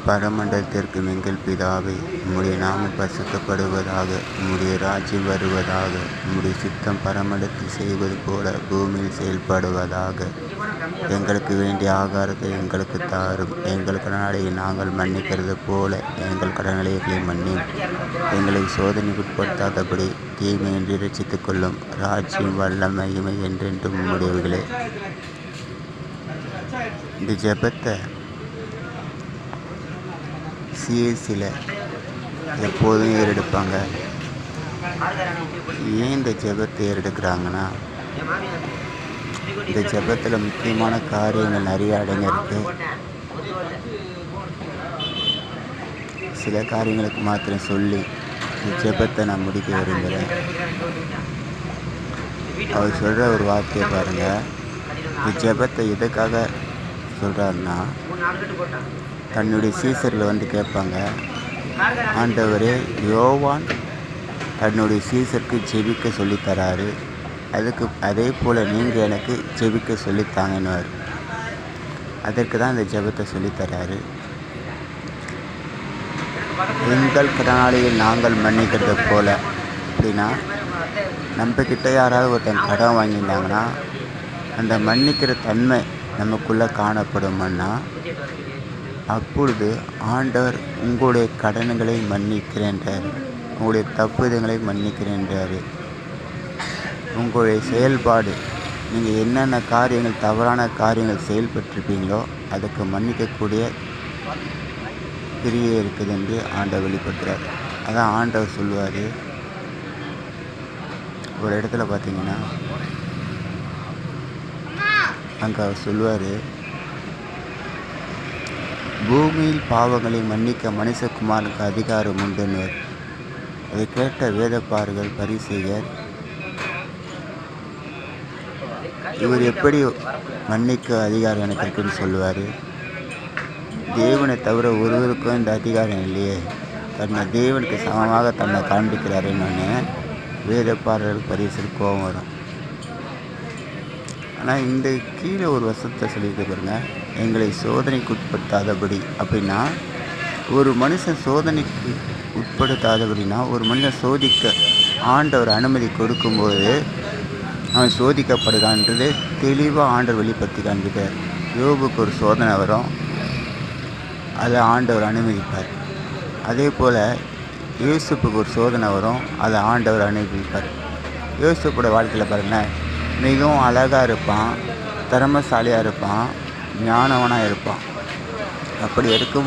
பரமண்டலத்திற்கு எங்கள் பிதாவே, உம்முடைய நாமம் பரிசுத்தப்படுவதாக, உம்முடைய ராஜ்யம் வருவதாக, உம்முடைய சித்தம் பரமண்டலத்தில் செய்வது போல பூமியில் செயல்படுவதாக. எங்களுக்கு வேண்டிய ஆகாரத்தை எங்களுக்கு தாரும். எங்கள் கடனாளியை நாங்கள் மன்னிக்கிறது போல எங்கள் கடனாளிகளை மன்னியும். எங்களை சோதனைக்கு உட்படுத்தாதபடி தீமையின்றி ரட்சித்துக் கொள்ளும். ராஜ்யம் வல்லமையுமை என்றென்றும் உம்முடையவர்களே. இந்த ஜெபத்தை சிஎஸ்சியில் எப்போதும் ஏறெடுப்பாங்க. ஏன் இந்த ஜெபத்தை ஏறெடுக்கிறாங்கன்னா, இந்த ஜெபத்தில் முக்கியமான காரியங்கள் நிறைய அடங்கியிருக்கு. சில காரியங்களுக்கு மாத்திரம் சொல்லி இந்த ஜெபத்தை நான் முடிக்க விரும்புகிறேன். அவர் சொல்கிற ஒரு வார்த்தையை பாருங்கள். இந்த ஜெபத்தை எதுக்காக சொல்கிறாருன்னா, தன்னுடைய சீசரில் வந்து கேட்பாங்க, ஆண்டவரே, யோவான் தன்னுடைய சீசருக்கு ஜெபிக்க சொல்லித்தராரு, அதே போல் நீங்கள் எனக்கு ஜெபிக்க சொல்லித்தாங்கன்னுவார். அதற்கு தான் இந்த ஜெபத்தை சொல்லித்தராரு. எங்கள் கடனாளியில் நாங்கள் மன்னிக்கிறது போல். அப்படின்னா, நம்மக்கிட்ட யாராவது ஒருத்தன் கடன் வாங்கியிருந்தாங்கன்னா அந்த மன்னிக்கிற தன்மை நமக்குள்ளே காணப்படும்னா, அப்பொழுது ஆண்டவர் உங்களுடைய கடன்களை மன்னிக்கிறேன்றார், உங்களுடைய தப்புதங்களை மன்னிக்கிறேன்றார். உங்களுடைய செயல்பாடு, நீங்கள் என்னென்ன காரியங்கள் தவறான காரியங்கள் செயல்பட்டிருப்பீங்களோ அதுக்கு மன்னிக்கக்கூடிய கிரியை இருக்குது என்று ஆண்டவர் வெளிப்படுத்துகிறார். அதான் ஆண்டவர் சொல்லுவார். ஒரு இடத்துல பார்த்தீங்கன்னா அங்கே அவர் சொல்லுவார், பூமியில் பாவங்களை மன்னிக்க மனுஷகுமாரனுக்கு அதிகாரம் உண்டுன்னுவர். அதை கேட்ட வேதப்பாரகர் பரிசேயர், இவர் எப்படி மன்னிக்க அதிகாரம் எனக்கு இருக்குன்னு சொல்லுவார்? தேவனை தவிர ஒருவருக்கும் இந்த அதிகாரம் இல்லையே, தன்னை தேவனுக்கு சமமாக தன்னை காண்பிக்கிறாருன்னு வேதப்பாரகர் பரிசேயர் கோபம் வரும். ஆனால் இந்த கீழே ஒரு வசனத்தை சொல்லிட்டு பாருங்க, எங்களை சோதனைக்கு உட்படுத்தாதபடி. அப்படின்னா, ஒரு மனுஷன் சோதனைக்கு உட்படுத்தாதபடினா, ஒரு மனுஷன் சோதிக்க ஆண்டவர் அனுமதி கொடுக்கும்போது அவன் சோதிக்கப்படுறான்றது தெளிவாக ஆண்டவர் வெளிப்படுத்தி காண்பிட்டார். யோபுக்கு ஒரு சோதனை வரும், அதை ஆண்டவர் அனுமதிப்பார். அதே போல் யூசுப்புக்கு ஒரு சோதனை வரும், அதை ஆண்டவர் அனுமதிப்பார். யூசுப்போட வாழ்க்கையில் பாருங்கள், மிகவும் அழகாக இருப்பான், திறமைசாலியாக இருப்பான், ஞானவனாக இருப்பான். அப்படி இருக்கும்